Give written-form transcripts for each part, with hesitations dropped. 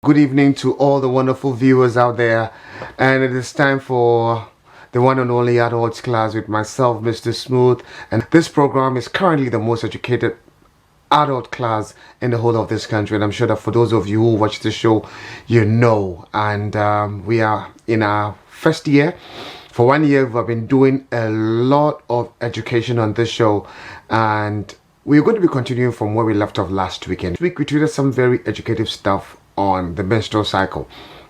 good evening to all the wonderful viewers out there. And it is time for the one and only adults class with myself, Mr. Smooth. And this program is currently the most educated adult class in the whole of this country. And I'm sure that for those of you who watch the show, you know. And we are in our first year. For 1 year, we've been doing a lot of education on this show. And we're going to be continuing from where we left off last weekend. This week we treated some very educative stuff on the menstrual cycle.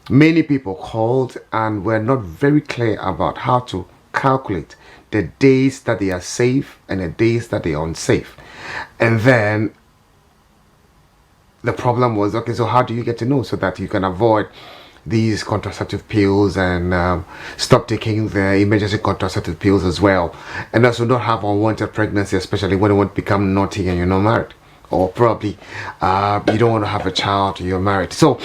Many people called and were not very clear about how to calculate the days that they are safe and the days that they are unsafe. And then the problem was, okay, so how do you get to know so that you can avoid these contraceptive pills and stop taking the emergency contraceptive pills as well, and also not have unwanted pregnancy, especially when you want to become naughty and you're not married, or probably you don't want to have a child, you're married. So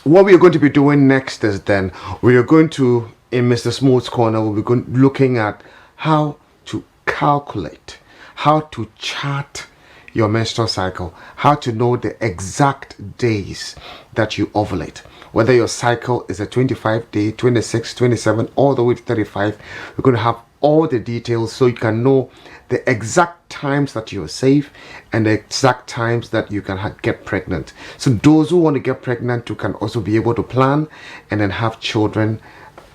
what we are going to be doing next is then we are going to, in Mr. Smooth's corner, we'll be looking at how to calculate, how to chart your menstrual cycle, how to know the exact days that you ovulate. Whether your cycle is a 25-day, 26, 27, all the way to 35, we're going to have all the details so you can know the exact times that you're safe and the exact times that you can get pregnant. So those who want to get pregnant, you can also be able to plan and then have children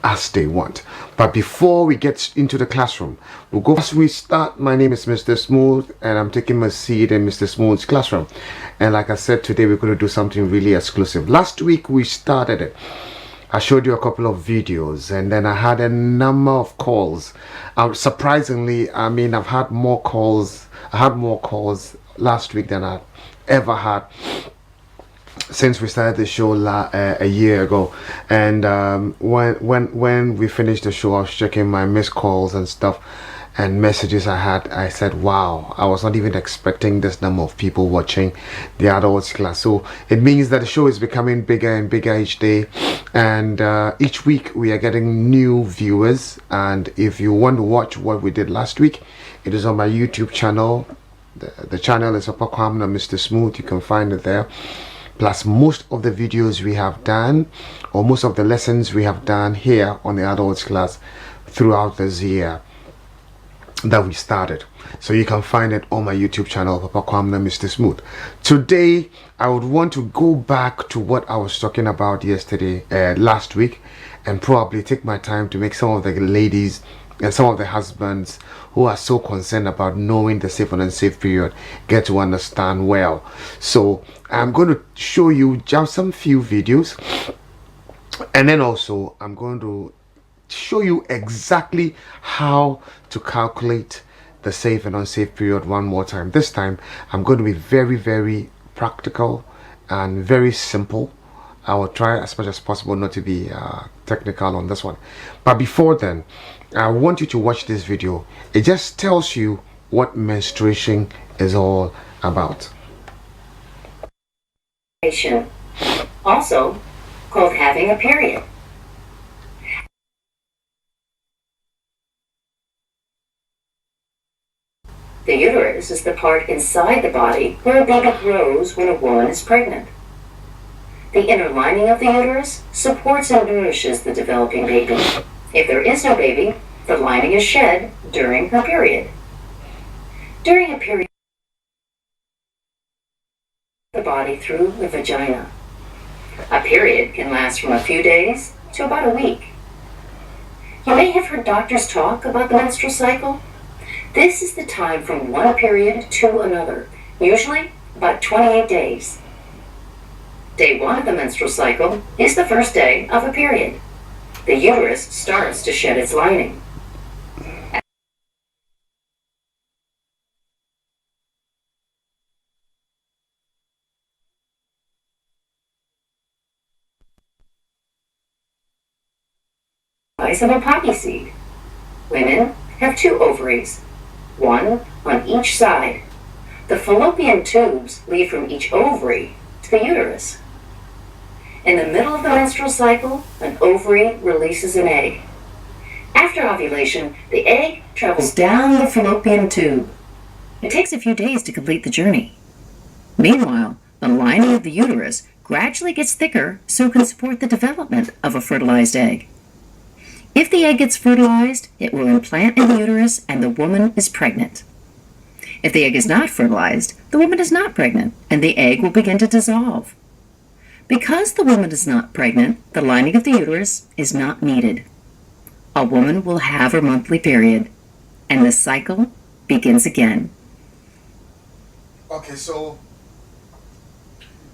as they want. But before we get into the classroom, we'll go as we start. My name is Mr. Smooth and I'm taking my seat in Mr. Smooth's classroom. And like I said, today we're going to do something really exclusive. Last week we started it. I showed you a couple of videos and then I had a number of calls. Surprisingly, I mean, I've had more calls. I had more calls last week than I ever had since we started the show a year ago. And when we finished the show, I was checking my missed calls and stuff and messages I said, wow, I was not even expecting this number of people watching the adults class. So it means that the show is becoming bigger and bigger each day, and each week we are getting new viewers. And if you want to watch what we did last week, it is on my YouTube channel. The channel is Papa Kwamna Mr. Smooth. You can find it there. Plus most of the videos we have done, or most of the lessons we have done here on the adults class throughout this year that we started. So you can find it on my YouTube channel, Papa Kwamna Mr. Smooth. Today I would want to go back to what I was talking about yesterday, last week, and probably take my time to make some of the ladies and some of the husbands who are so concerned about knowing the safe and unsafe period get to understand well. So I'm going to show you just some few videos, and then also I'm going to show you exactly how to calculate the safe and unsafe period one more time. This time I'm going to be very practical and very simple. I will try as much as possible not to be technical on this one. But before then, I want you to watch this video. It just tells you what menstruation is all about. Also called having a period. The uterus is the part inside the body where a baby grows when a woman is pregnant. The inner lining of the uterus supports and nourishes the developing baby. If there is no baby, the lining is shed during her period. During a period, the body through the vagina. A period can last from a few days to about a week. You may have heard doctors talk about the menstrual cycle. This is the time from one period to another, usually about 28 days. Day 1 of the menstrual cycle is the first day of a period. The uterus starts to shed its lining. The size of a poppy seed. Women have 2 ovaries, one on each side. The fallopian tubes lead from each ovary to the uterus. In the middle of the menstrual cycle, an ovary releases an egg. After ovulation, the egg travels down the fallopian tube. It takes a few days to complete the journey. Meanwhile, the lining of the uterus gradually gets thicker so it can support the development of a fertilized egg. If the egg gets fertilized, it will implant in the uterus and the woman is pregnant. If the egg is not fertilized, the woman is not pregnant and the egg will begin to dissolve. Because the woman is not pregnant, the lining of the uterus is not needed. A woman will have her monthly period and the cycle begins again. Okay, so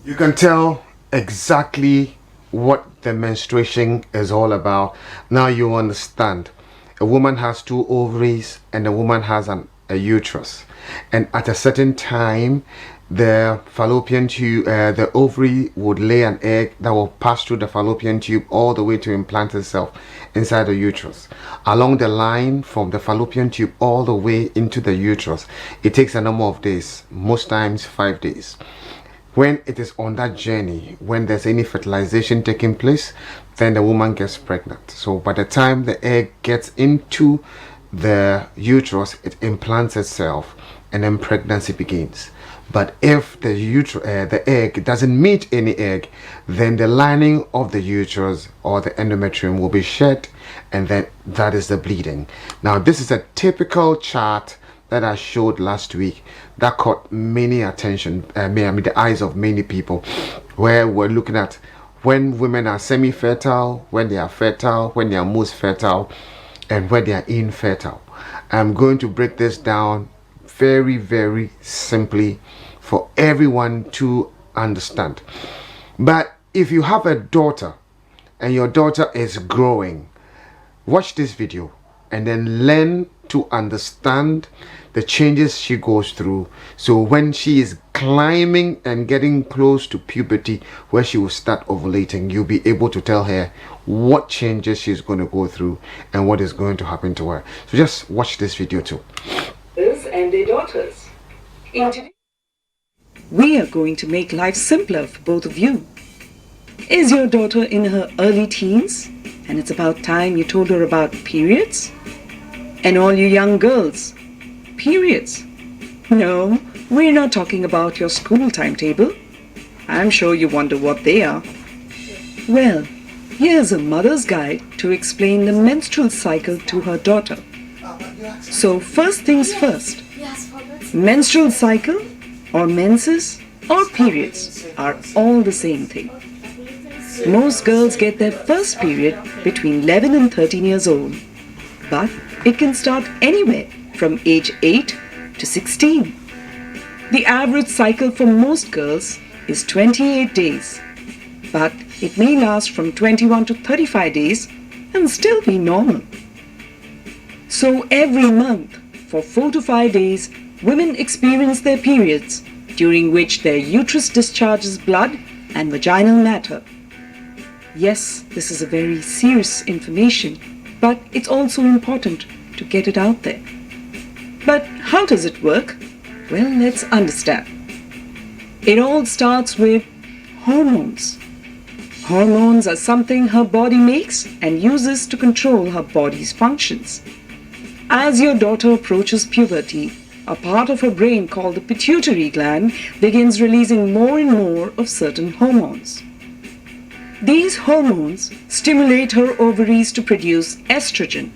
you can tell exactly what the menstruation is all about. Now you understand. A woman has two ovaries and a woman has a uterus. And at a certain time, the fallopian tube, the ovary would lay an egg that will pass through the fallopian tube all the way to implant itself inside the uterus. Along the line from the fallopian tube all the way into the uterus, it takes a number of days, most times 5 days. When it is on that journey, when there's any fertilization taking place, then the woman gets pregnant. So by the time the egg gets into the uterus, it implants itself and then pregnancy begins. But if the egg doesn't meet any egg, then the lining of the uterus or the endometrium will be shed, and then that is the bleeding. Now this is a typical chart that I showed last week that caught many attention, the eyes of many people, where we're looking at when women are semi-fertile, when they are fertile, when they are most fertile, and when they are infertile. I'm going to break this down very, very simply for everyone to understand. But if you have a daughter and your daughter is growing, watch this video and then learn to understand the changes she goes through. So when she is climbing and getting close to puberty, where she will start ovulating, you'll be able to tell her what changes she's going to go through and what is going to happen to her. So just watch this video too. And their daughters. We are going to make life simpler for both of you. Is your daughter in her early teens and it's about time you told her about periods? And all you young girls, periods? No, we're not talking about your school timetable. I'm sure you wonder what they are. Well, here's a mother's guide to explain the menstrual cycle to her daughter. So first things first, menstrual cycle or menses or periods are all the same thing. Most girls get their first period between 11 and 13 years old, but it can start anywhere from age 8 to 16. The average cycle for most girls is 28 days, but it may last from 21 to 35 days and still be normal. So every month, for 4 to 5 days, women experience their periods, during which their uterus discharges blood and vaginal matter. Yes, this is a very serious information, but it's also important to get it out there. But how does it work? Well, let's understand. It all starts with hormones. Hormones are something her body makes and uses to control her body's functions. As your daughter approaches puberty, a part of her brain called the pituitary gland begins releasing more and more of certain hormones. These hormones stimulate her ovaries to produce estrogen.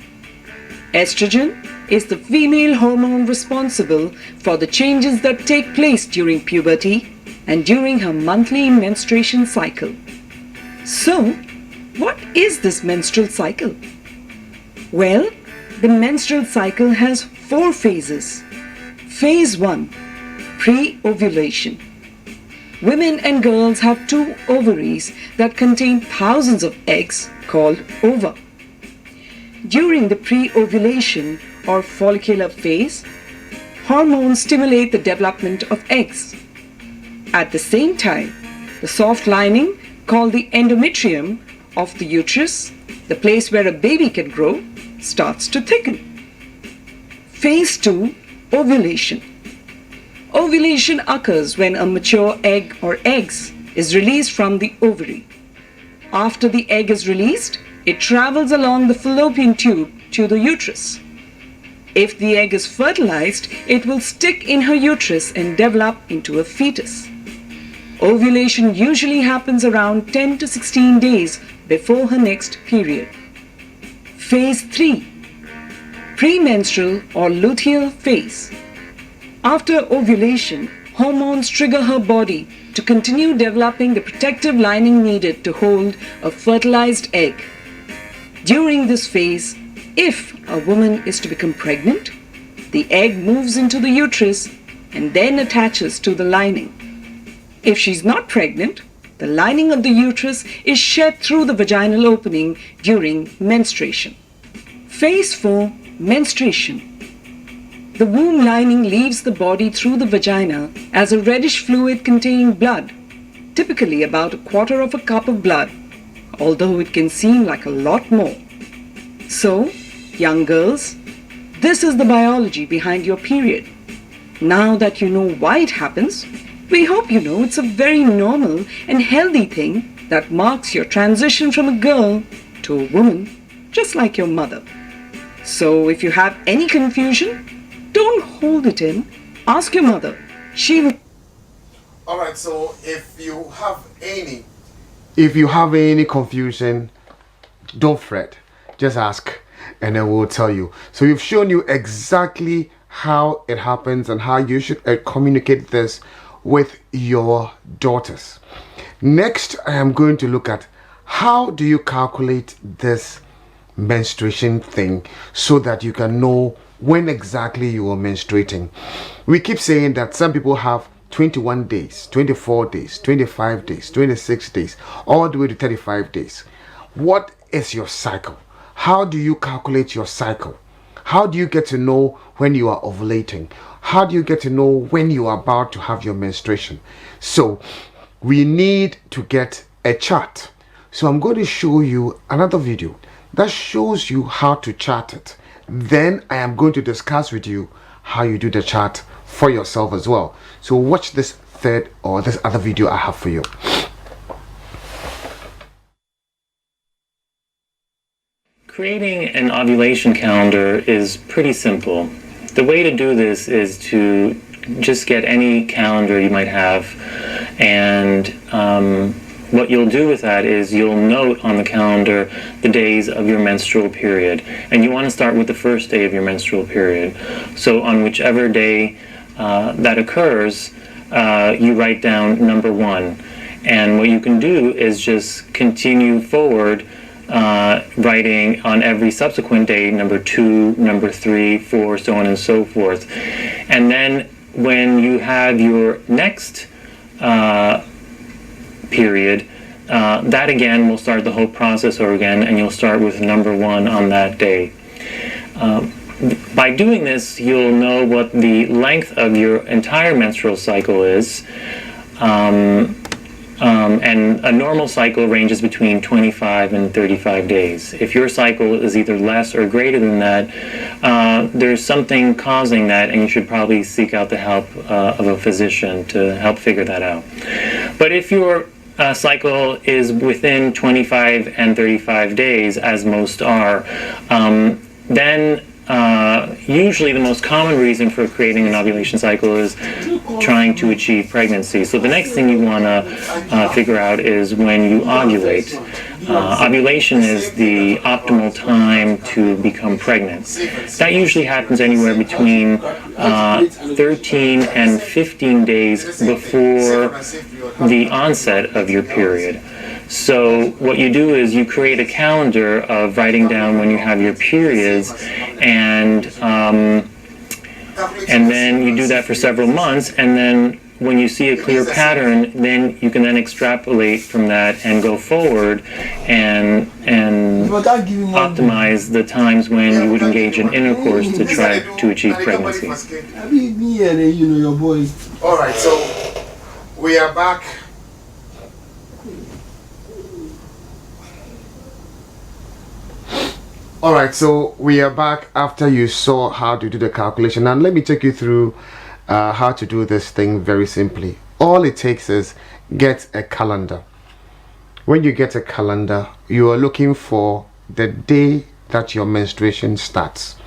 Estrogen is the female hormone responsible for the changes that take place during puberty and during her monthly menstruation cycle. So, what is this menstrual cycle? Well, the menstrual cycle has 4 phases. Phase 1, pre-ovulation. Women and girls have 2 ovaries that contain thousands of eggs called ova. During the pre-ovulation or follicular phase, hormones stimulate the development of eggs. At the same time, the soft lining called the endometrium of the uterus, the place where a baby can grow, starts to thicken. Phase 2, ovulation. Ovulation occurs when a mature egg or eggs is released from the ovary. After the egg is released, it travels along the fallopian tube to the uterus. If the egg is fertilized, it will stick in her uterus and develop into a fetus. Ovulation usually happens around 10 to 16 days before her next period. Phase 3. Premenstrual or luteal phase. After ovulation, hormones trigger her body to continue developing the protective lining needed to hold a fertilized egg. During this phase, if a woman is to become pregnant, the egg moves into the uterus and then attaches to the lining. If she's not pregnant, the lining of the uterus is shed through the vaginal opening during menstruation. Phase 4. Menstruation. The womb lining leaves the body through the vagina as a reddish fluid containing blood, typically about a quarter of a cup of blood, although it can seem like a lot more. So, young girls, this is the biology behind your period. Now that you know why it happens, we hope you know it's a very normal and healthy thing that marks your transition from a girl to a woman, just like your mother. So if you have any confusion, don't hold it in. Ask your mother. She will. Alright, so if you have any confusion, don't fret. Just ask and then we'll tell you. So we've shown you exactly how it happens and how you should communicate this with your daughters. Next, I am going to look at how do you calculate this menstruation thing so that you can know when exactly you are menstruating. We keep saying that some people have 21 days, 24 days, 25 days, 26 days, all the way to 35 days. What is your cycle? How do you calculate your cycle? How do you get to know when you are ovulating? How do you get to know when you are about to have your menstruation? So we need to get a chart. So I'm going to show you another video that shows you how to chart it. Then I am going to discuss with you how you do the chart for yourself as well. So watch this third or this other video I have for you. Creating an ovulation calendar is pretty simple. The way to do this is to just get any calendar you might have, and what you'll do with that is you'll note on the calendar the days of your menstrual period, and you want to start with the first day of your menstrual period. So on whichever day that occurs, you write down number 1, and what you can do is just continue forward writing on every subsequent day number 2, number 3, 4, so on and so forth. And then when you have your next period, that again will start the whole process over again, and you'll start with number 1 on that day. By doing this, you'll know what the length of your entire menstrual cycle is. And a normal cycle ranges between 25 and 35 days. If your cycle is either less or greater than that, there's something causing that, and you should probably seek out the help of a physician to help figure that out. But if your cycle is within 25 and 35 days, as most are, then usually the most common reason for creating an ovulation cycle is trying to achieve pregnancy. So the next thing you want to figure out is when you ovulate. Ovulation is the optimal time to become pregnant. That usually happens anywhere between 13 and 15 days before the onset of your period. So what you do is you create a calendar of writing down when you have your periods, and then you do that for several months, and then when you see a clear pattern, then you can then extrapolate from that and go forward and optimize the times when you would engage in intercourse to try to achieve pregnancy. All right, so we are back. Alright, so we are back after you saw how to do the calculation, and let me take you through how to do this thing very simply. All it takes is get a calendar. When you get a calendar, you are looking for the day that your menstruation starts.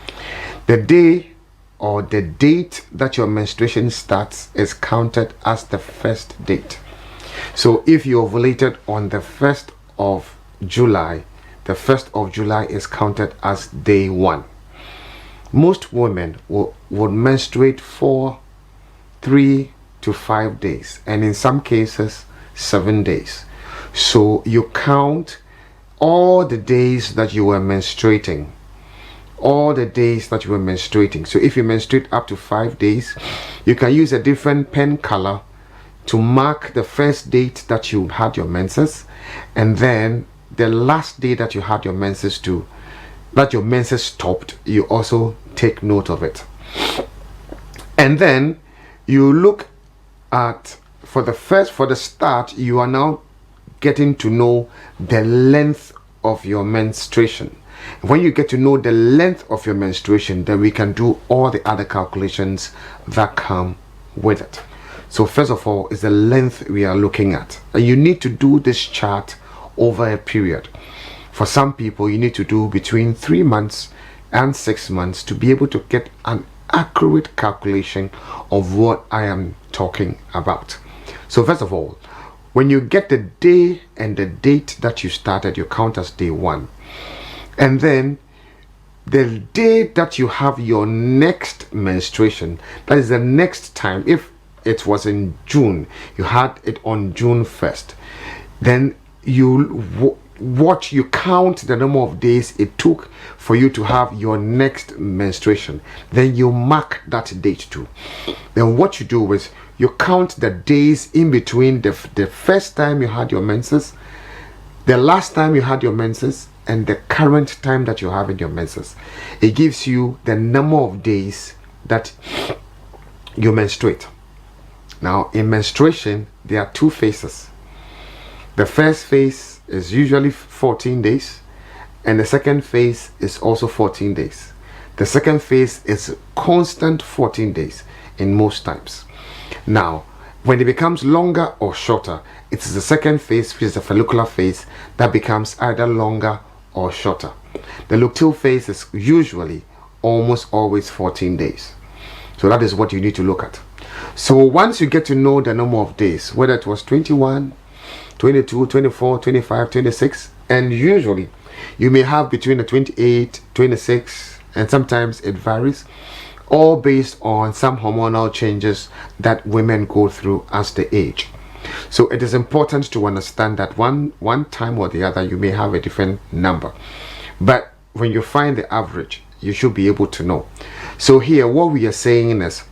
The day or the date that your menstruation starts is counted as the first date. So if you ovulated on the 1st of July, the 1st of July is counted as day 1. Most women would menstruate for 3 to 5 days, and in some cases 7 days. So you count all the days that you were menstruating, all the days that you were menstruating. So if you menstruate up to 5 days, you can use a different pen color to mark the first date that you had your menses, and then the last day that you had your menses that your menses stopped, you also take note of it. And then you look at, for the start, you are now getting to know the length of your menstruation. When you get to know the length of your menstruation, then we can do all the other calculations that come with it. So first of all is the length we are looking at, and you need to do this chart over a period. For some people, you need to do between 3 months and 6 months to be able to get an accurate calculation of what I am talking about. So first of all, when you get the day and the date that you started, you count as day 1. And then the day that you have your next menstruation, that is the next time. If it was in June, you had it on June 1st, then you count the number of days it took for you to have your next menstruation. Then you mark that date too. Then what you do is you count the days in between the first time you had your menses, the last time you had your menses, and the current time that you're having your menses. It gives you the number of days that you menstruate. Now in menstruation, there are 2 phases. The first phase is usually 14 days, and the second phase is also 14 days. The second phase is constant 14 days in most times. Now when it becomes longer or shorter, it is the second phase, which is the follicular phase, that becomes either longer or shorter. The luteal phase is usually almost always 14 days. So that is what you need to look at. So once you get to know the number of days, whether it was 21, 22, 24, 25, 26, and usually you may have between the 28, 26, and sometimes it varies, all based on some hormonal changes that women go through as they age. So it is important to understand that one time or the other you may have a different number, but when you find the average, you should be able to know. So here what we are saying is,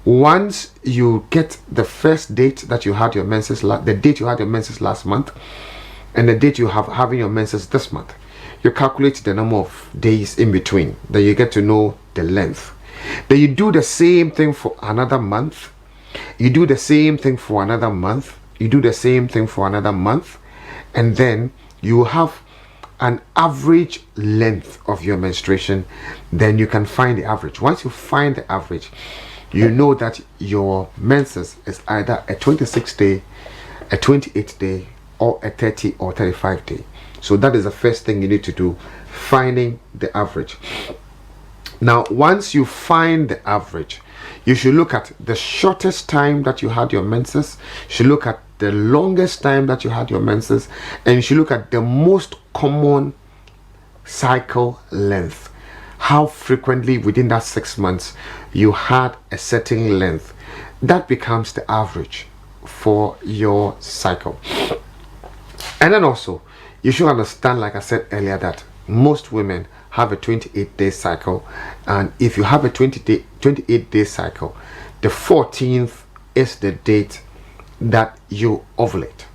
once you get the first date that you had your menses, the date you had your menses last month, and the date you have having your menses this month, you calculate the number of days in between. Then you get to know the length. Then you do the same thing for another month. You do the same thing for another month. You do the same thing for another month, and then you have an average length of your menstruation. Then you can find the average. Once you find the average, you know that your menses is either a 26-day, a 28-day, or a 30 or 35-day. So that is the first thing you need to do, finding the average. Now once you find the average, you should look at the shortest time that you had your menses, you should look at the longest time that you had your menses, and you should look at the most common cycle length. How frequently within that 6 months you had a certain length. That becomes the average for your cycle. And then also you should understand, like I said earlier, that most women have a 28-day cycle, and if you have a 28-day cycle, the 14th is the date that you ovulate.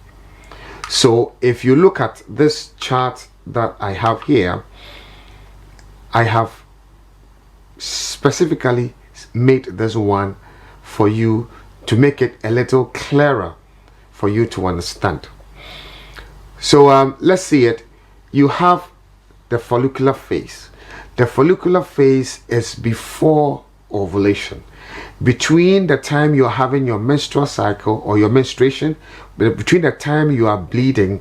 So if you look at this chart that I have here, I have specifically made this one for you to make it a little clearer for you to understand. So let's see it. You have the follicular phase. The follicular phase is before ovulation. Between the time you're having your menstrual cycle or your menstruation, between the time you are bleeding,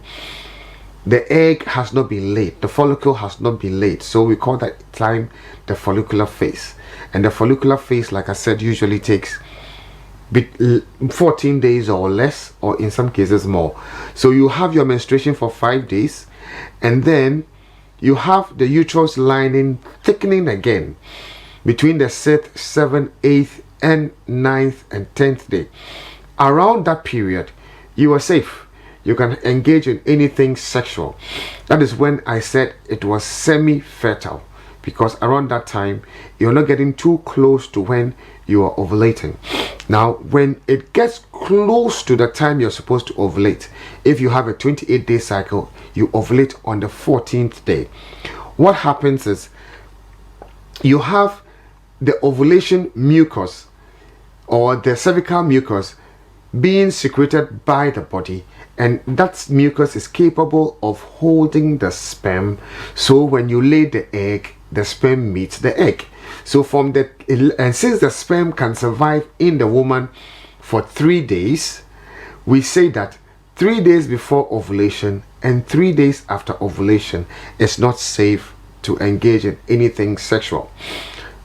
the egg has not been laid, the follicle has not been laid. So we call that time the follicular phase. And the follicular phase, like I said, usually takes 14 days or less, or in some cases more. So you have your menstruation for 5 days, and then you have the uterus lining thickening again between the 6th, 7th, 8th, and 9th and 10th day. Around that period, you are safe. You can engage in anything sexual. That is when I said it was semi-fertile, because around that time you're not getting too close to when you are ovulating. Now when it gets close to the time you're supposed to ovulate, if you have a 28-day cycle, you ovulate on the 14th day. What happens is you have the ovulation mucus, or the cervical mucus, being secreted by the body, and that mucus is capable of holding the sperm. So when you lay the egg, the sperm meets the egg. So and since the sperm can survive in the woman for 3 days, we say that 3 days before ovulation and 3 days after ovulation is not safe to engage in anything sexual.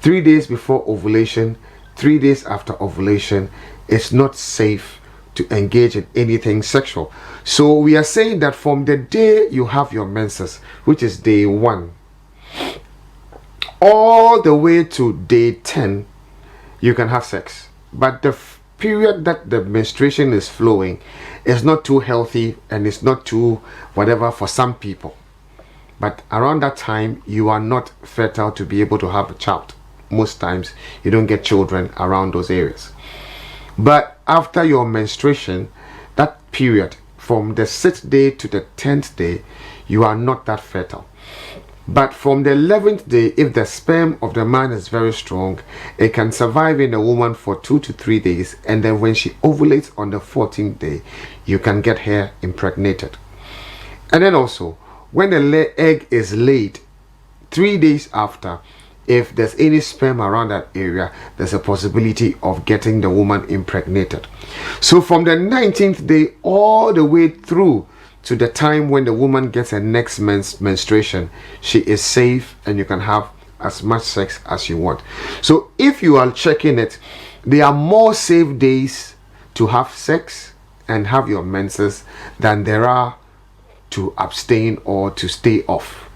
3 days before ovulation, 3 days after ovulation is not safe to engage in anything sexual. So we are saying that from the day you have your menses, which is day 1, all the way to day 10, you can have sex. But the period that the menstruation is flowing is not too healthy, and it's not too whatever for some people. But around that time, you are not fertile to be able to have a child. Most times, you don't get children around those areas. But after your menstruation, that period from the 6th day to the 10th day, you are not that fertile. But from the 11th day, if the sperm of the man is very strong, it can survive in a woman for 2 to 3 days, and then when she ovulates on the 14th day, you can get her impregnated. And then also, when the egg is laid 3 days after, if there's any sperm around that area, there's a possibility of getting the woman impregnated. So from the 19th day all the way through to the time when the woman gets her next menstruation, she is safe, and you can have as much sex as you want. So if you are checking it, there are more safe days to have sex and have your menses than there are to abstain or to stay off.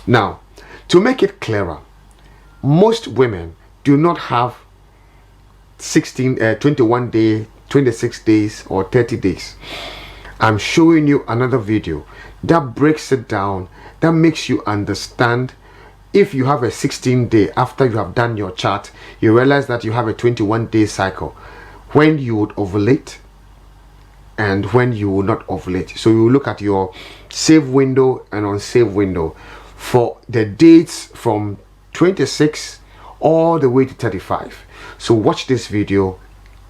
Now, to make it clearer, most women do not have 21 days, 26 days, or 30 days. I'm showing you another video that breaks it down, that makes you understand. If you have a 16-day, after you have done your chart, you realize that you have a 21-day cycle, when you would ovulate and when you will not ovulate. So you look at your safe window and unsafe window for the dates from 26 all the way to 35. So watch this video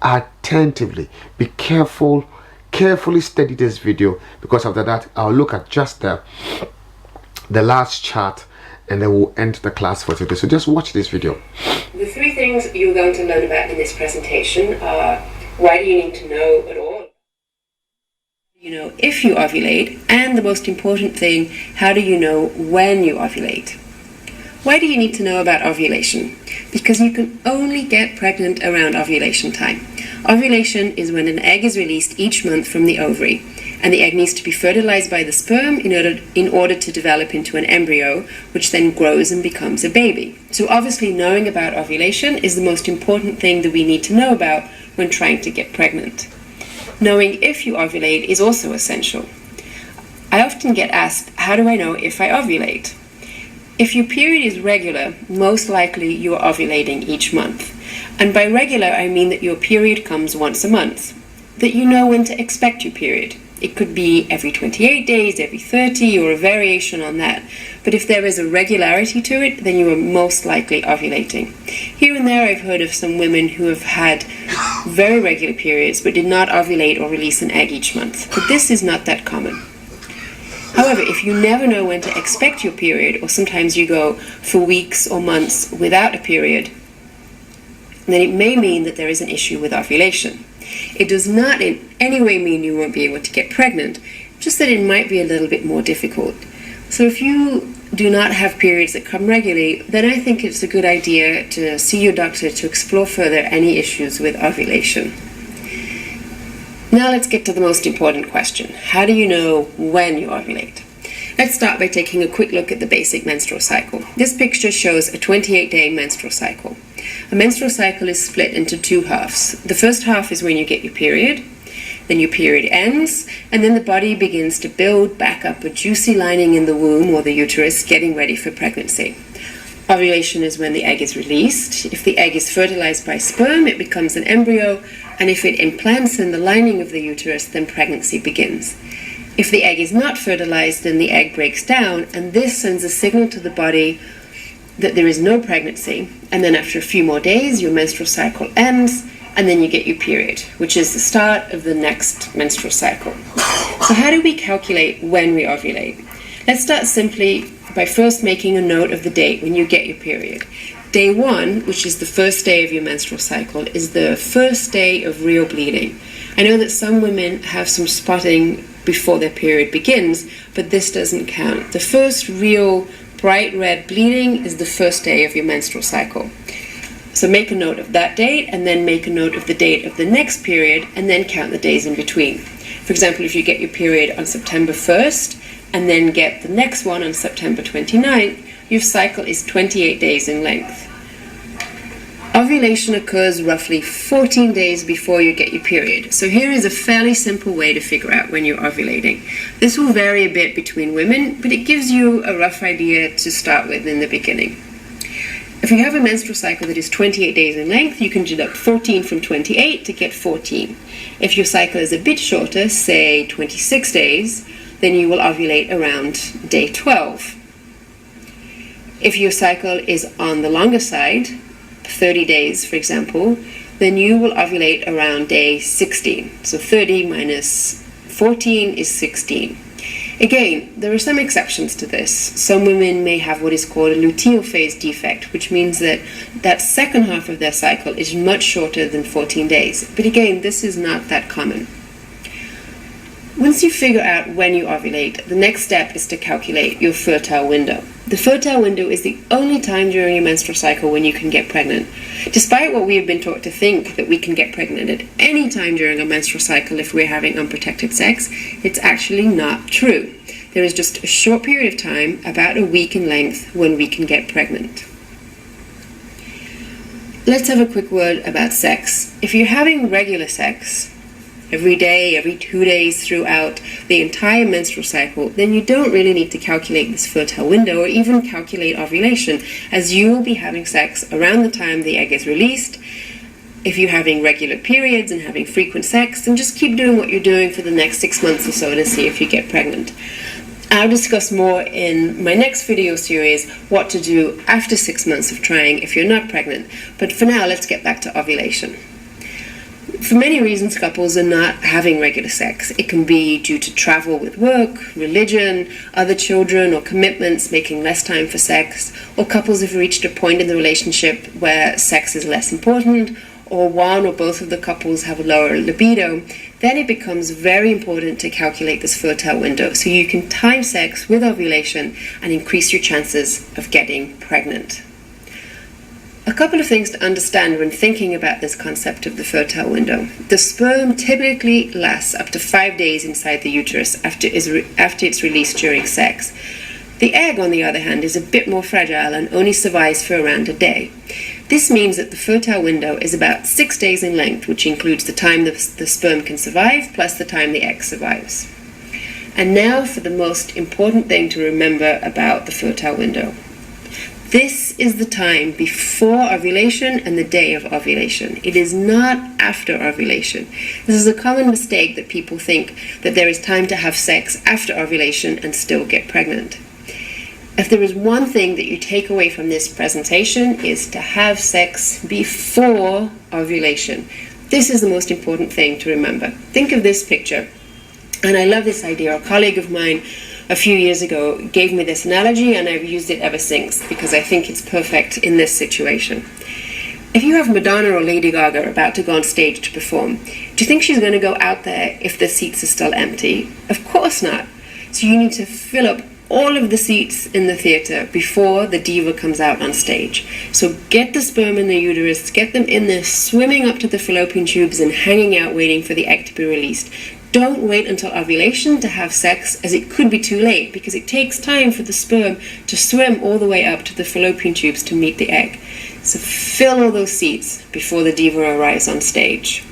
attentively. Be careful, carefully study this video, because after that I'll look at just the last chart, and then we'll end the class for today. So just watch this video. The 3 things you're going to learn about in this presentation are: why do you need to know at all? You know if you ovulate, and the most important thing, how do you know when you ovulate? Why do you need to know about ovulation? Because you can only get pregnant around ovulation time. Ovulation is when an egg is released each month from the ovary, and the egg needs to be fertilized by the sperm in order to develop into an embryo, which then grows and becomes a baby. So obviously knowing about ovulation is the most important thing that we need to know about when trying to get pregnant. Knowing if you ovulate is also essential. I often get asked, how do I know if I ovulate? If your period is regular, most likely you are ovulating each month. And by regular, I mean that your period comes once a month, that you know when to expect your period. It could be every 28 days, every 30, or a variation on that. But if there is a regularity to it, then you are most likely ovulating. Here and there, I've heard of some women who have had very regular periods but did not ovulate or release an egg each month. But this is not that common. However, if you never know when to expect your period, or sometimes you go for weeks or months without a period, then it may mean that there is an issue with ovulation. It does not in any way mean you won't be able to get pregnant, just that it might be a little bit more difficult. So if you do not have periods that come regularly, then I think it's a good idea to see your doctor to explore further any issues with ovulation. Now let's get to the most important question. How do you know when you ovulate? Let's start by taking a quick look at the basic menstrual cycle. This picture shows a 28-day menstrual cycle. A menstrual cycle is split into two halves. The first half is when you get your period, then your period ends, and then the body begins to build back up a juicy lining in the womb or the uterus, getting ready for pregnancy. Ovulation is when the egg is released. If the egg is fertilized by sperm, it becomes an embryo, and if it implants in the lining of the uterus, then pregnancy begins. If the egg is not fertilized, then the egg breaks down, and this sends a signal to the body that there is no pregnancy, and then after a few more days, your menstrual cycle ends, and then you get your period, which is the start of the next menstrual cycle. So how do we calculate when we ovulate? Let's start simply by first making a note of the date when you get your period. Day 1, which is the first day of your menstrual cycle, is the first day of real bleeding. I know that some women have some spotting before their period begins, but this doesn't count. The first real bright red bleeding is the first day of your menstrual cycle. So make a note of that date, and then make a note of the date of the next period, and then count the days in between. For example, if you get your period on September 1st, and then get the next one on September 29th, your cycle is 28 days in length. Ovulation occurs roughly 14 days before you get your period. So here is a fairly simple way to figure out when you're ovulating. This will vary a bit between women, but it gives you a rough idea to start with in the beginning. If you have a menstrual cycle that is 28 days in length, you can deduct 14 from 28 to get 14. If your cycle is a bit shorter, say 26 days, then you will ovulate around day 12. If your cycle is on the longer side, 30 days for example, then you will ovulate around day 16. So 30 minus 14 is 16. Again, there are some exceptions to this. Some women may have what is called a luteal phase defect, which means that that second half of their cycle is much shorter than 14 days. But again, this is not that common. Once you figure out when you ovulate, the next step is to calculate your fertile window. The fertile window is the only time during your menstrual cycle when you can get pregnant. Despite what we have been taught to think, that we can get pregnant at any time during a menstrual cycle if we're having unprotected sex, it's actually not true. There is just a short period of time, about a week in length, when we can get pregnant. Let's have a quick word about sex. If you're having regular sex, every day, every 2 days throughout the entire menstrual cycle, then you don't really need to calculate this fertile window or even calculate ovulation, as you will be having sex around the time the egg is released. If you're having regular periods and having frequent sex, then just keep doing what you're doing for the next 6 months or so to see if you get pregnant. I'll discuss more in my next video series what to do after 6 months of trying if you're not pregnant. But for now, let's get back to ovulation. For many reasons, couples are not having regular sex. It can be due to travel with work, religion, other children, or commitments making less time for sex, or couples have reached a point in the relationship where sex is less important, or one or both of the couples have a lower libido. Then it becomes very important to calculate this fertile window so you can time sex with ovulation and increase your chances of getting pregnant. A couple of things to understand when thinking about this concept of the fertile window. The sperm typically lasts up to 5 days inside the uterus after it's released during sex. The egg, on the other hand, is a bit more fragile and only survives for around a day. This means that the fertile window is about 6 days in length, which includes the time the sperm can survive plus the time the egg survives. And now for the most important thing to remember about the fertile window. This is the time before ovulation and the day of ovulation. It is not after ovulation. This is a common mistake that people think that there is time to have sex after ovulation and still get pregnant. If there is one thing that you take away from this presentation, is to have sex before ovulation. This is the most important thing to remember. Think of this picture. And I love this idea. A colleague of mine a few years ago gave me this analogy, and I've used it ever since because I think it's perfect in this situation. If you have Madonna or Lady Gaga about to go on stage to perform, do you think she's going to go out there if the seats are still empty? Of course not. So you need to fill up all of the seats in the theater before the diva comes out on stage. So get the sperm in the uterus, get them in there swimming up to the fallopian tubes and hanging out waiting for the egg to be released. Don't wait until ovulation to have sex, as it could be too late, because it takes time for the sperm to swim all the way up to the fallopian tubes to meet the egg. So fill all those seats before the diva arrives on stage.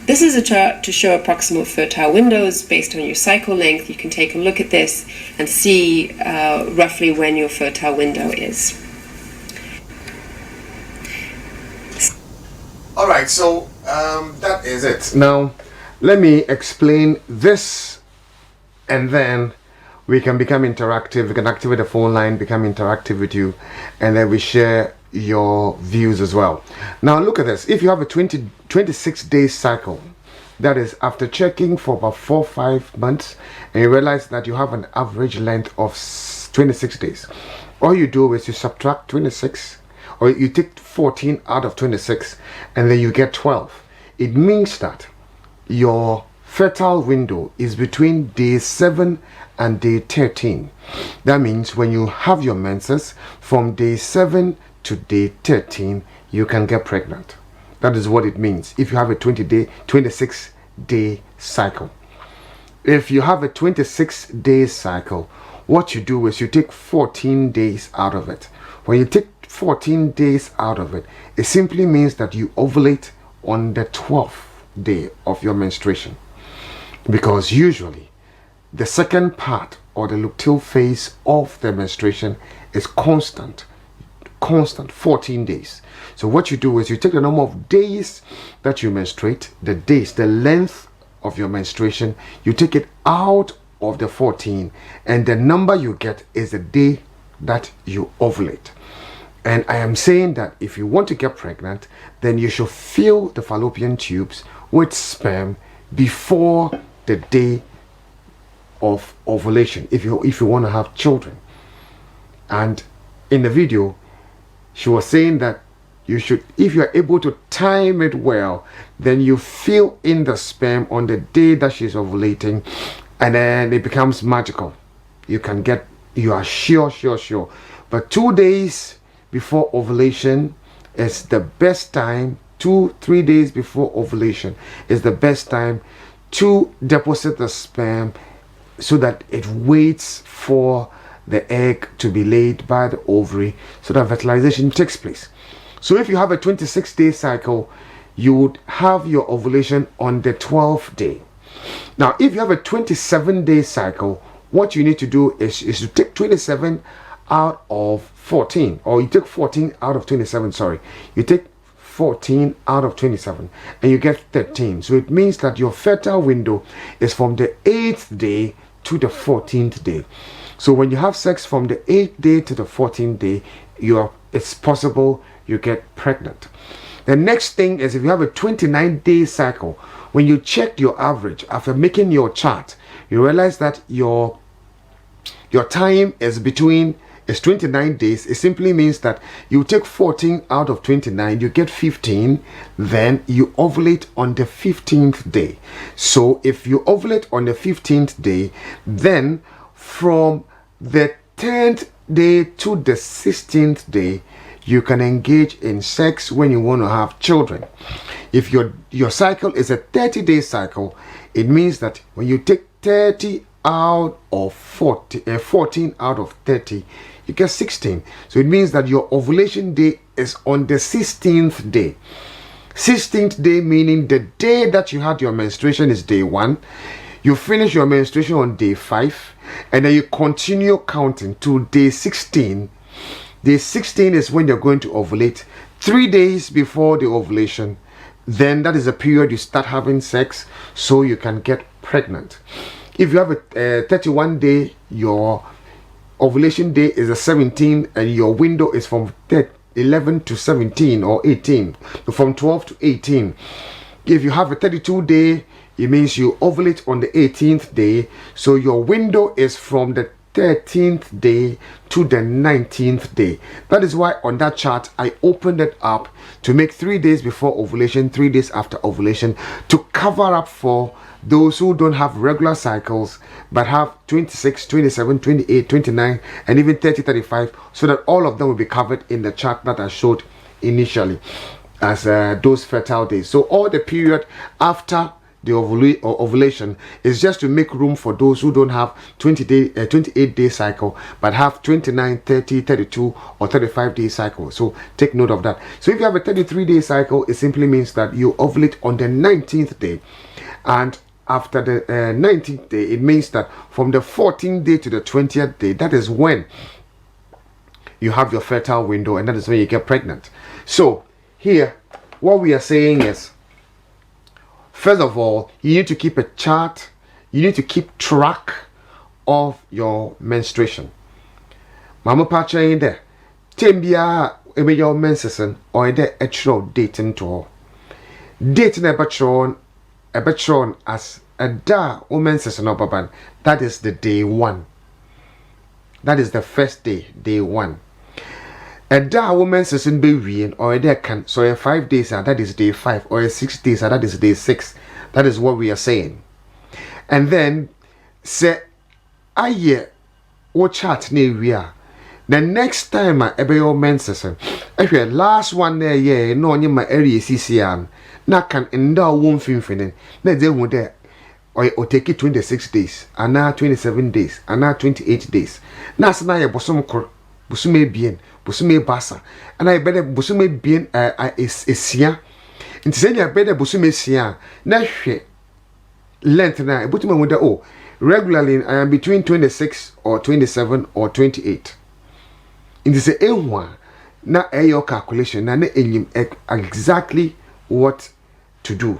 This is a chart to show approximate fertile windows based on your cycle length. You can take a look at this and see roughly when your fertile window is. Alright, so that is it. Now, let me explain this, and then we can become interactive. We can activate the phone line, become interactive with you, and then we share your views as well. Now look at this. If you have a 26-day cycle, that is after checking for about 4-5 months, and you realize that you have an average length of 26 days, all you do is you subtract 26, or you take 14 out of 26, and then you get 12. It means that your fertile window is between day 7 and day 13. That means when you have your menses from day 7 to day 13, you can get pregnant. That is what it means if you have a 26-day cycle. If you have a 26-day cycle, what you do is you take 14 days out of it. When you take 14 days out of it, it simply means that you ovulate on the 12th day of your menstruation, because usually the second part or the luteal phase of the menstruation is constant 14 days. So what you do is you take the number of days that you menstruate, the length of your menstruation, you take it out of the 14, and the number you get is the day that you ovulate. And I am saying that if you want to get pregnant, then you should fill the fallopian tubes with sperm before the day of ovulation, if you want to have children. And in the video, she was saying that you should, if you are able to time it well, then you fill in the sperm on the day that she's ovulating, and then it becomes magical. You can get, you are sure. But 2 days before ovulation is the best time. 2-3 days before ovulation is the best time to deposit the sperm, so that it waits for the egg to be laid by the ovary, so that fertilization takes place. So if you have a 26-day cycle, you would have your ovulation on the 12th day. Now if you have a 27-day cycle, what you need to do is to take 27 out of 14, or you take 14 out of 27, sorry, you take 14 out of 27 and you get 13. So it means that your fertile window is from the 8th day to the 14th day. So when you have sex from the 8th day to the 14th day, it's possible you get pregnant. The next thing is, if you have a 29-day cycle, when you check your average after making your chart, you realize that your time is 29 days. It simply means that you take 14 out of 29, you get 15, then you ovulate on the 15th day. So if you ovulate on the 15th day, then from the 10th day to the 16th day, you can engage in sex when you want to have children. If your cycle is a 30-day cycle, it means that when you take 30 out of 14 out of 30, you get 16. So it means that your ovulation day is on the 16th day. 16th day meaning the day that you had your menstruation is day 1. You finish your menstruation on day 5, and then you continue counting to day 16. Day 16 is when you're going to ovulate. 3 days before the ovulation, then that is the period you start having sex, so you can get pregnant. If you have a 31-day, your ovulation day is a 17, and your window is from 11 to 17 or 18, from 12 to 18. If you have a 32-day, it means you ovulate on the 18th day, so your window is from the 13th day to the 19th day. That is why on that chart I opened it up to make 3 days before ovulation, 3 days after ovulation, to cover up for those who don't have regular cycles but have 26, 27, 28, 29, and even 30, 35, so that all of them will be covered in the chart that I showed initially as those fertile days. So all the period after the ovulation is just to make room for those who don't have 28-day cycle but have 29, 30, 32, or 35-day cycle. So take note of that. So if you have a 33-day cycle, it simply means that you ovulate on the 19th day, and after the 19th day, it means that from the 14th day to the 20th day, that is when you have your fertile window, and that is when you get pregnant. So here, what we are saying is, first of all, you need to keep a chart. You need to keep track of your menstruation. Mama Pacha in there. Tembia ebe your menstruation or ede etro date into. Date na ebetron as a da o menstruation obaban. That is the day 1. That is the first day, day 1. A da woman says in Bewian or a day can so a 5 days that is day 5, or a 6 days that is day 6. That is what we are saying. And then say aye what chart near we are. The next time I ebe your menses if you last one there yeah no any my area CCN na can enda won finfinin na they won there or take it 26 days and now 27 days and now 28 days. Na sana ye bosom kor busume bien busume basa and I better busume bien is sia nti se nya better busume sia na hwe length na ebutuma mu da oh regularly I am between 26 or 27 or 28 nti se ehwa na your calculation na enyim exactly what to do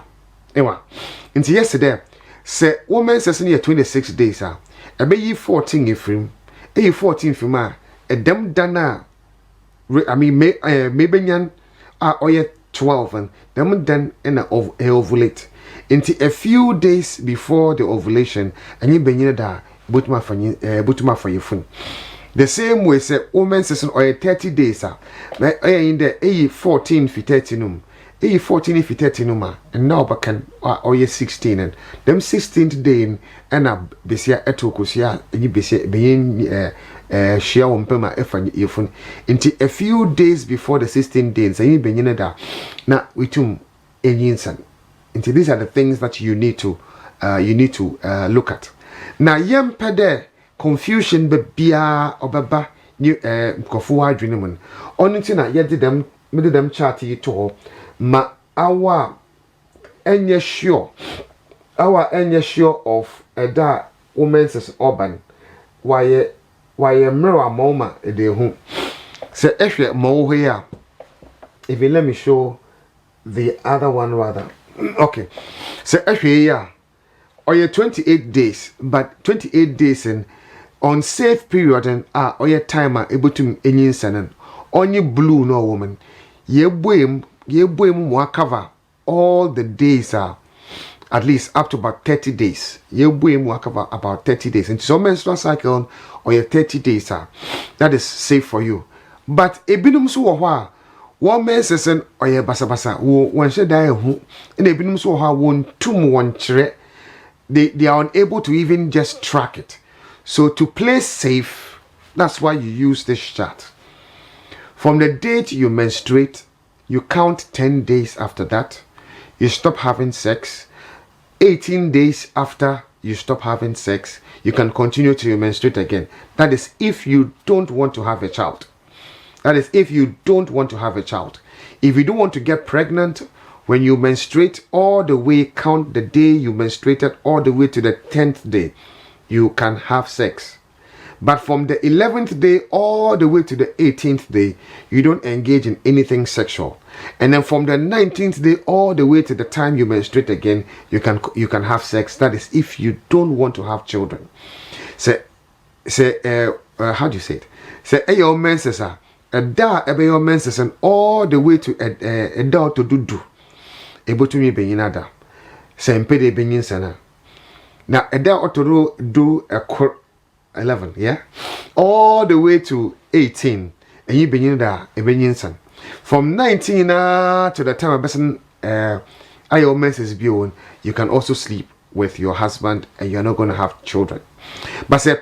ewa nti yesterday say woman says near 26 days ebe yi 14 efrim 14 film edem dana I mean maybe nyan oye 12 and them then in a ovulate into a few days before the ovulation and you benyina da butuma for your phone. The same way say woman says oye 30 days in the 14 fi 30 num 14 fi 30 numa and now bakan oye 16 and them 16th day and a besia etokosia and you besia beyin share on pema efan yefun into a few days before the 16 days and you benyina da na witum enyinsan. Into these are the things that you need to look at. Now yem pede confusion be bia obaba new kofu adwene mun onti na ye de dem chart yi to ma our enye sure of da women's is urban why mirror mama de hu say ehwe mo here. If you let me show the other one rather. Okay, so ehwe ya or 28 days, but 28 days in unsafe period and or your timer able to enyin sanan only blue no woman ye boem mo cover all the days at least up to about 30 days. Ye boem mo cover about 30 days into so menstrual cycle or your 30 days that is safe for you. But ebinum so wa one menstruation or your basa one should die who and ebinum so ha won tum one chere they are unable to even just track it. So to play safe, that's why you use this chart. From the date you menstruate, you count 10 days after that, you stop having sex. 18 days after you stop having sex, you can continue to menstruate again. That is if you don't want to have a child. That is if you don't want to have a child. If you don't want to get pregnant, when you menstruate all the way, count the day you menstruated all the way to the 10th day, you can have sex. But from the 11th day all the way to the 18th day, you don't engage in anything sexual. And then from the 19th day all the way to the time you menstruate again, you can have sex. That is if you don't want to have children. How do you say it? Say your menses are your menses and all the way to a da to do. Able to me being ada. Say impede being sana. Now a da to do a 11, yeah, all the way to 18, and you begin there a beginning. From 19 to the time a person your menses beyond, you can also sleep with your husband and you're not going to have children. But say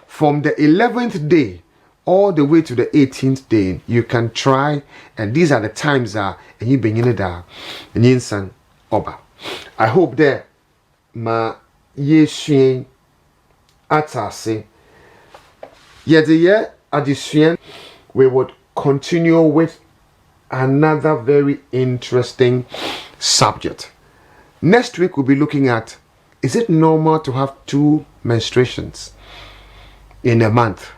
from the 11th day all the way to the 18th day, you can try, and these are the times and you begin it and insan oba. I hope that ma yeshin atase yet addition we would continue with another very interesting subject. Next week we'll be looking at, is it normal to have 2 menstruations in a month?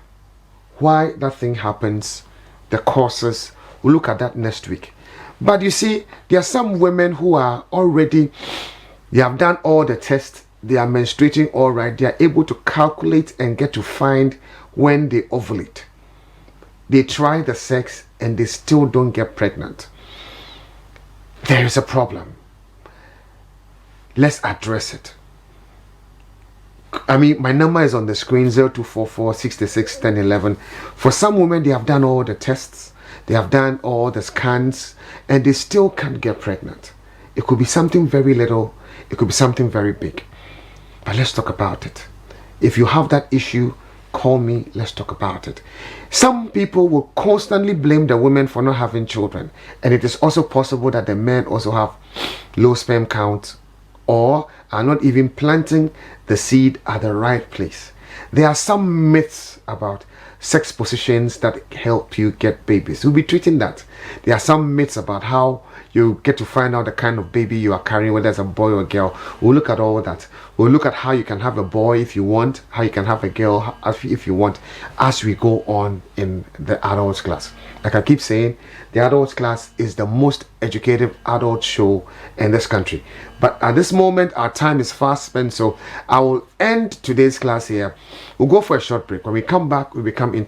Why that thing happens, the causes. We'll look at that next week. But you see, there are some women who are already, they have done all the tests, they are menstruating all right, they are able to calculate and get to find when they ovulate. They try the sex and they still don't get pregnant. There is a problem. Let's address it. I mean, my number is on the screen, 0244 66 10 11. For some women, they have done all the tests, they have done all the scans, and they still can't get pregnant. It could be something very little, it could be something very big. But let's talk about it. If you have that issue, call me, let's talk about it. Some people will constantly blame the women for not having children, and it is also possible that the men also have low sperm count or are not even planting the seed at the right place. There are some myths about sex positions that help you get babies. We'll be treating that. There are some myths about how you get to find out the kind of baby you are carrying, whether it's a boy or a girl. We'll look at all that. We'll look at how you can have a boy if you want, how you can have a girl if you want, as we go on in the adults class. Like I keep saying, the adults class is the most educative adult show in this country. But at this moment, our time is fast spent, so I will end today's class here. We'll go for a short break. When we come back, we become